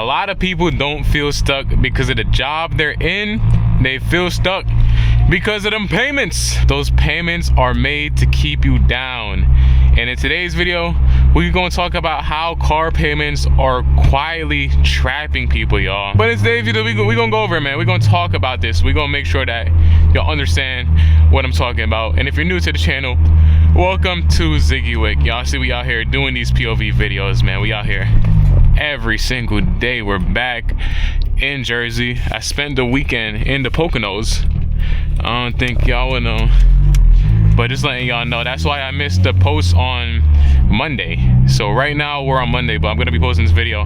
A lot of people don't feel stuck because of the job they're in. They feel stuck because of them payments. Those payments are made to keep you down. And in today's video, we're gonna talk about how car payments are quietly trapping people, y'all. But in today's video, we're gonna go over it, man. We're gonna talk about this. We're gonna make sure that y'all understand what I'm talking about. And if you're new to the channel, welcome to Ziggy Wick. Y'all see we out here doing these POV videos, man. We out here every single day. We're back in Jersey. I spent the weekend in the Poconos. I don't think y'all would know, but just letting y'all know, that's why I missed the post on Monday. So right now we're on Monday, but I'm gonna be posting this video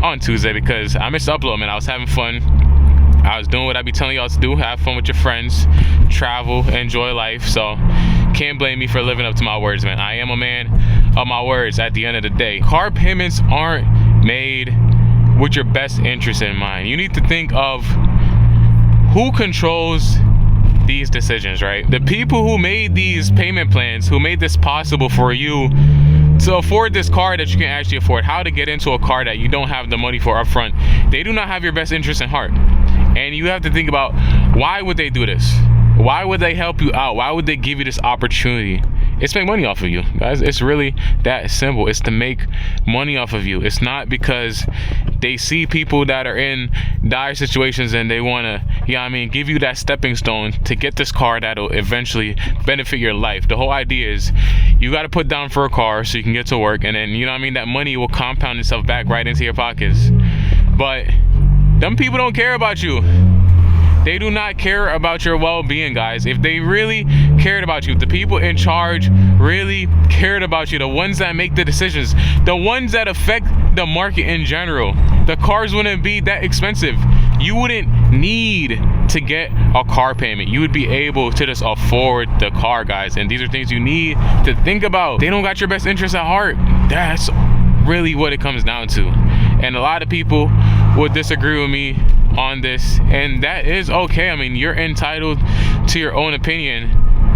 on Tuesday because I missed the upload, man. I was having fun. I was doing what I be telling y'all to do: have fun with your friends, travel, enjoy life. So can't blame me for living up to my words, man. I am a man of my words at the end of the day. Car payments aren't made with your best interest in mind. You need to think of who controls these decisions, right? The people who made these payment plans, who made this possible for you to afford this car that you can actually afford, how to get into a car that you don't have the money for upfront, they do not have your best interest in heart. And you have to think about, why would they do this? Why would they help you out? Why would they give you this opportunity? It's to make money off of you, guys. It's really that simple. It's to make money off of you. It's not because they see people that are in dire situations and they want to, you know what I mean, give you that stepping stone to get this car that'll eventually benefit your life. The whole idea is you got to put down for a car so you can get to work, and then, you know what I mean, that money will compound itself back right into your pockets. But them people don't care about you. They do not care about your well-being, guys. If they really cared about you, the people in charge really cared about you, the ones that make the decisions, the ones that affect the market in general, the cars wouldn't be that expensive. You wouldn't need to get a car payment. You would be able to just afford the car, guys. And these are things you need to think about. They don't got your best interest at heart. That's really what it comes down to. And a lot of people would disagree with me on this, and that is okay. I mean, you're entitled to your own opinion,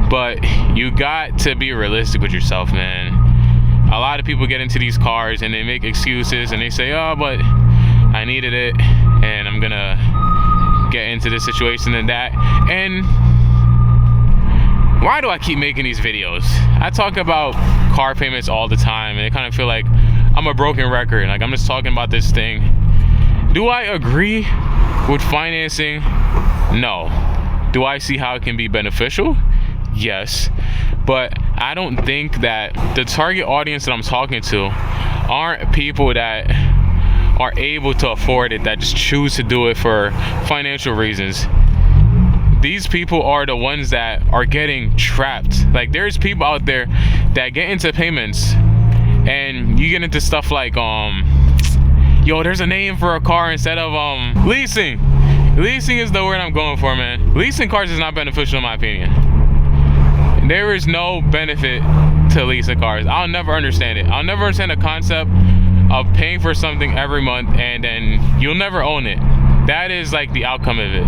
but you got to be realistic with yourself, man. A lot of people get into these cars and they make excuses and they say, oh, but I needed it and I'm gonna get into this situation and that. And why do I keep making these videos? I talk about car payments all the time and I kind of feel like I'm a broken record. Like, I'm just talking about this thing. Do I agree with financing? No. Do I see how it can be beneficial? Yes. But I don't think that the target audience that I'm talking to aren't people that are able to afford it, that just choose to do it for financial reasons. These people are the ones that are getting trapped. Like, there's people out there that get into payments and you get into stuff like yo, there's a name for a car instead of leasing. Leasing is the word I'm going for, man. Leasing cars is not beneficial in my opinion. There is no benefit to leasing cars. I'll never understand it. I'll never understand the concept of paying for something every month and then you'll never own it. That is like the outcome of it.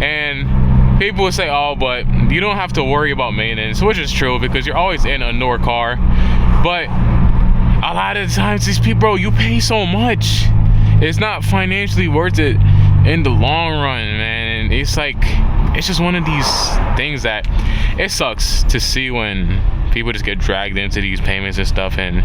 And people will say, oh, but you don't have to worry about maintenance, which is true because you're always in a newer car. But a lot of the times these people, bro, you pay so much, it's not financially worth it in the long run, man. And it's like, it's just one of these things that it sucks to see when people just get dragged into these payments and stuff, and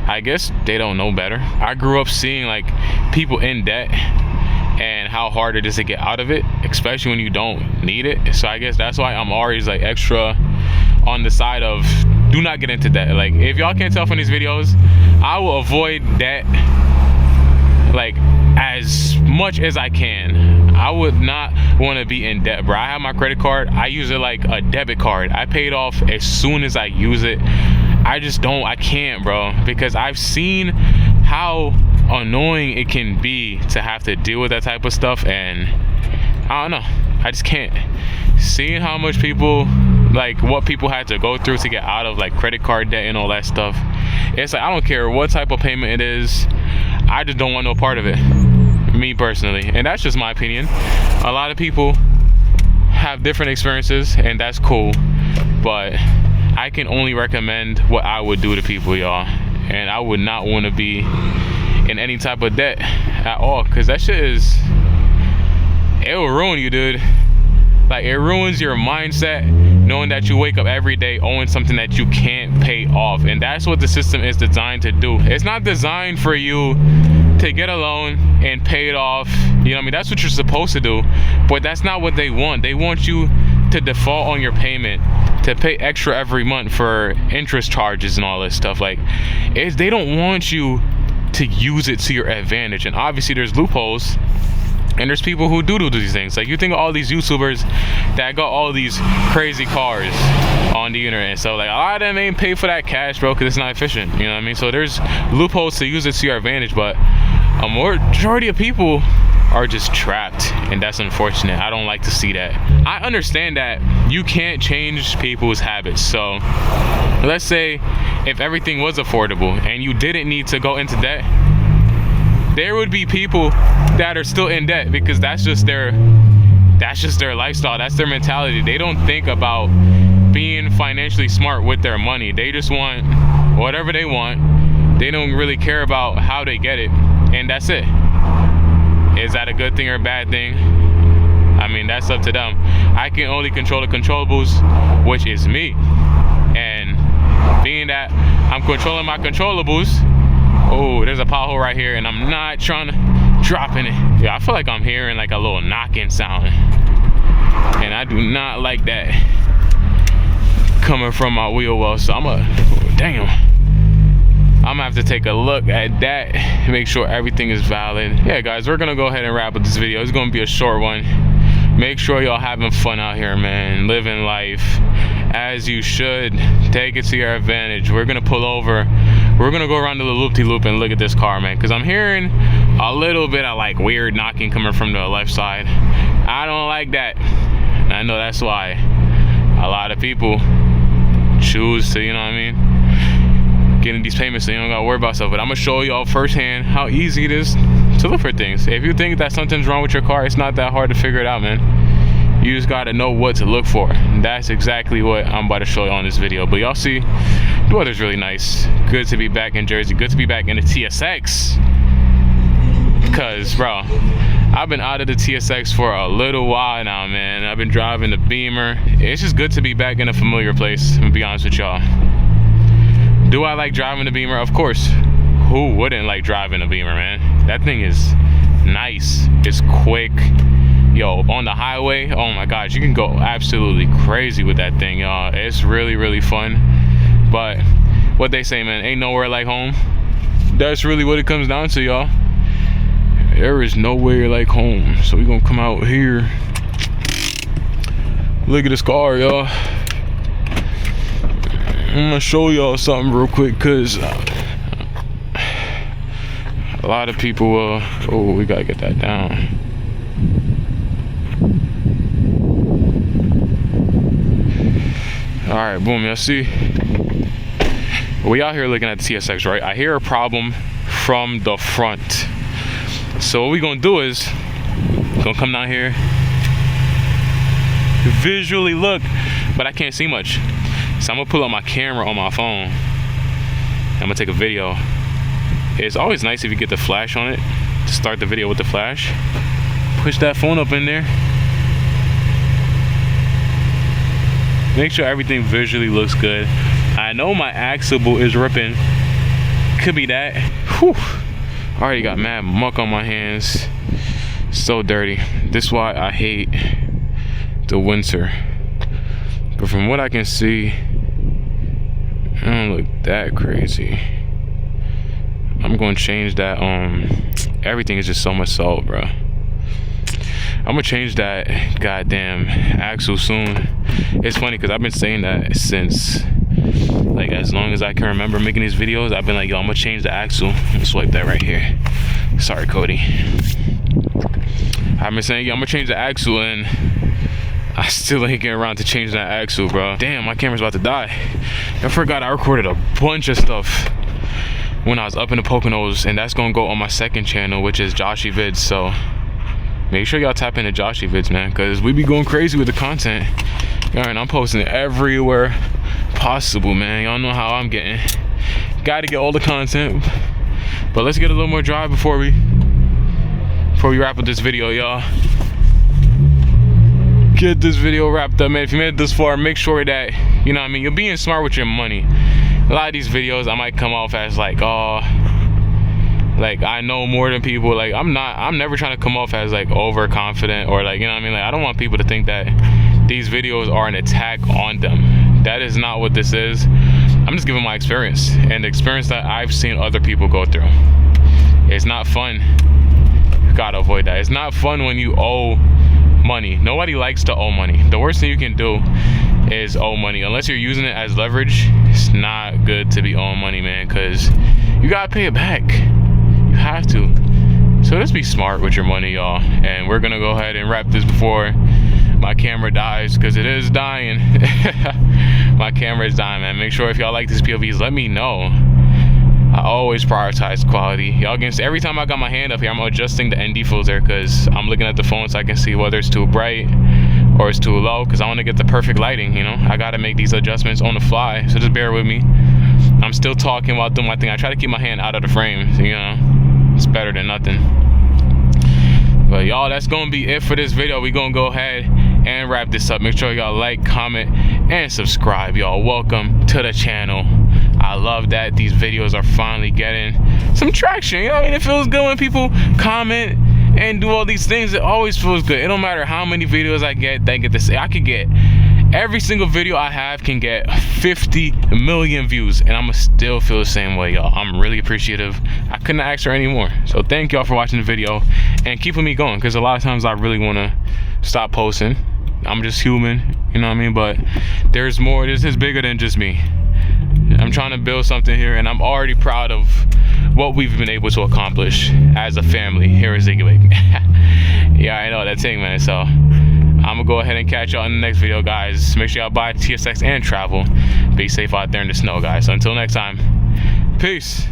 I guess they don't know better. I grew up seeing like people in debt and how hard it is to get out of it, especially when you don't need it. So I guess that's why I'm always like extra on the side of do not get into debt. Like, if y'all can't tell from these videos, I will avoid debt like as much as I can. I would not want to be in debt, bro. I have my credit card. I use it like a debit card. I pay it off as soon as I use it. I can't, bro, because I've seen how annoying it can be to have to deal with that type of stuff, and I don't know, I just can't. Seeing how much people, like what people had to go through to get out of like credit card debt and all that stuff, it's like, I don't care what type of payment it is, I just don't want no part of it, me personally. And that's just my opinion. A lot of people have different experiences and that's cool, but I can only recommend what I would do to people, y'all. And I would not want to be in any type of debt at all, because that shit is, it will ruin you, dude. Like, it ruins your mindset knowing that you wake up every day owing something that you can't pay off. And that's what the system is designed to do. It's not designed for you to get a loan and pay it off. You know what I mean? That's what you're supposed to do. But that's not what they want. They want you to default on your payment, to pay extra every month for interest charges and all this stuff. Like, they don't want you to use it to your advantage. And obviously there's loopholes. And there's people who do these things. Like, you think of all these YouTubers that got all these crazy cars on the internet. So, like, a lot of them ain't pay for that cash, bro, because it's not efficient. You know what I mean? So there's loopholes to use it to your advantage. But a majority of people are just trapped. And that's unfortunate. I don't like to see that. I understand that you can't change people's habits. So let's say if everything was affordable and you didn't need to go into debt, there would be people that are still in debt because that's just their lifestyle. That's their mentality. They don't think about being financially smart with their money. They just want whatever they want. They don't really care about how they get it, and that's it. Is that a good thing or a bad thing? I mean, that's up to them. I can only control the controllables, which is me. And being that I'm controlling my controllables, oh, there's a pothole right here, and I'm not trying to drop in it. Yeah, I feel like I'm hearing like a little knocking sound, and I do not like that coming from my wheel well. So I'm gonna have to take a look at that, make sure everything is valid. Yeah, guys, we're gonna go ahead and wrap up this video. It's gonna be a short one. Make sure y'all having fun out here, man. Living life as you should. Take it to your advantage. We're gonna pull over. We're gonna go around to the loop-de-loop and look at this car, man, because I'm hearing a little bit of like weird knocking coming from the left side. I don't like that. And I know that's why a lot of people choose to, you know what I mean, getting these payments so you don't gotta worry about stuff. But I'm gonna show y'all firsthand how easy it is to look for things. If you think that something's wrong with your car, it's not that hard to figure it out, man. You just gotta know what to look for. And that's exactly what I'm about to show you on this video. But y'all see, the weather's really nice. Good to be back in Jersey. Good to be back in the TSX. Because, bro, I've been out of the TSX for a little while now, man. I've been driving the Beamer. It's just good to be back in a familiar place, to be honest with y'all. Do I like driving the Beamer? Of course. Who wouldn't like driving a Beamer, man? That thing is nice. It's quick. Yo, on the highway, oh my gosh, you can go absolutely crazy with that thing, y'all. It's really, really fun. But what they say, man, ain't nowhere like home. That's really what it comes down to, y'all. There is nowhere like home. So we're gonna come out here. Look at this car, y'all. I'm gonna show y'all something real quick, cause a lot of people, oh, we gotta get that down. All right, boom, y'all see? We out here looking at the TSX, right? I hear a problem from the front. So what we gonna do is, gonna come down here, visually look, but I can't see much. So I'm gonna pull out my camera on my phone. I'm gonna take a video. It's always nice if you get the flash on it, to start the video with the flash. Push that phone up in there. Make sure everything visually looks good. I know my axle is ripping. Could be that. Whew. I already got mad muck on my hands. So dirty. This is why I hate the winter. But from what I can see, I don't look that crazy. I'm gonna change that. Everything is just so much salt, bro. I'm gonna change that goddamn axle soon. It's funny because I've been saying that since, like, as long as I can remember making these videos. I've been like, yo, I'm gonna change the axle. I'm swipe that right here. Sorry, Cody. I've been saying, yo, I'm gonna change the axle, and I still ain't getting around to changing that axle, bro. Damn, my camera's about to die. I forgot I recorded a bunch of stuff when I was up in the Poconos, and that's gonna go on my second channel, which is Joshy Vids. So make sure y'all tap into Joshy Vids, man, because we be going crazy with the content. All right, I'm posting it everywhere possible, man. Y'all know how I'm getting. Gotta get all the content. But let's get a little more drive before we before we wrap up this video, y'all. Get this video wrapped up, man. If you made it this far, make sure that, you know what I mean, you're being smart with your money. A lot of these videos, I might come off as like, oh, like I know more than people. Like I'm never trying to come off as like overconfident or like, you know what I mean? Like I don't want people to think that these videos are an attack on them. That is not what this is. I'm just giving my experience and the experience that I've seen other people go through. It's not fun. You gotta avoid that. It's not fun when you owe money. Nobody likes to owe money. The worst thing you can do is owe money. Unless you're using it as leverage, it's not good to be owing money, man, because you gotta pay it back. You have to. So just be smart with your money, y'all. And we're gonna go ahead and wrap this before my camera dies, because it is dying. My camera is dying, man. Make sure if y'all like these POVs, let me know. I always prioritize quality. Y'all can see every time I got my hand up here, I'm adjusting the ND filter because I'm looking at the phone so I can see whether it's too bright or it's too low, because I want to get the perfect lighting, you know. I got to make these adjustments on the fly, so just bear with me. I'm still talking while doing my thing. I try to keep my hand out of the frame, so, you know, it's better than nothing. But y'all, that's gonna be it for this video. We gonna go ahead and wrap this up. Make sure y'all like, comment, and subscribe, y'all. Welcome to the channel. I love that these videos are finally getting some traction. You know what I mean? It feels good when people comment and do all these things. It always feels good. It don't matter how many videos I get that get this. I could get every single video I have can get 50 million views, and I'ma still feel the same way, y'all. I'm really appreciative. I couldn't ask for any more. So thank y'all for watching the video and keeping me going, because a lot of times I really wanna stop posting. I'm just human, you know what I mean? But there's more. This is bigger than just me. I'm trying to build something here, and I'm already proud of what we've been able to accomplish as a family here at Ziggywick. Yeah, I know that thing, man. So I'm gonna go ahead and catch y'all in the next video, guys. Make sure y'all buy TSX and travel. Be safe out there in the snow, guys. So until next time, peace.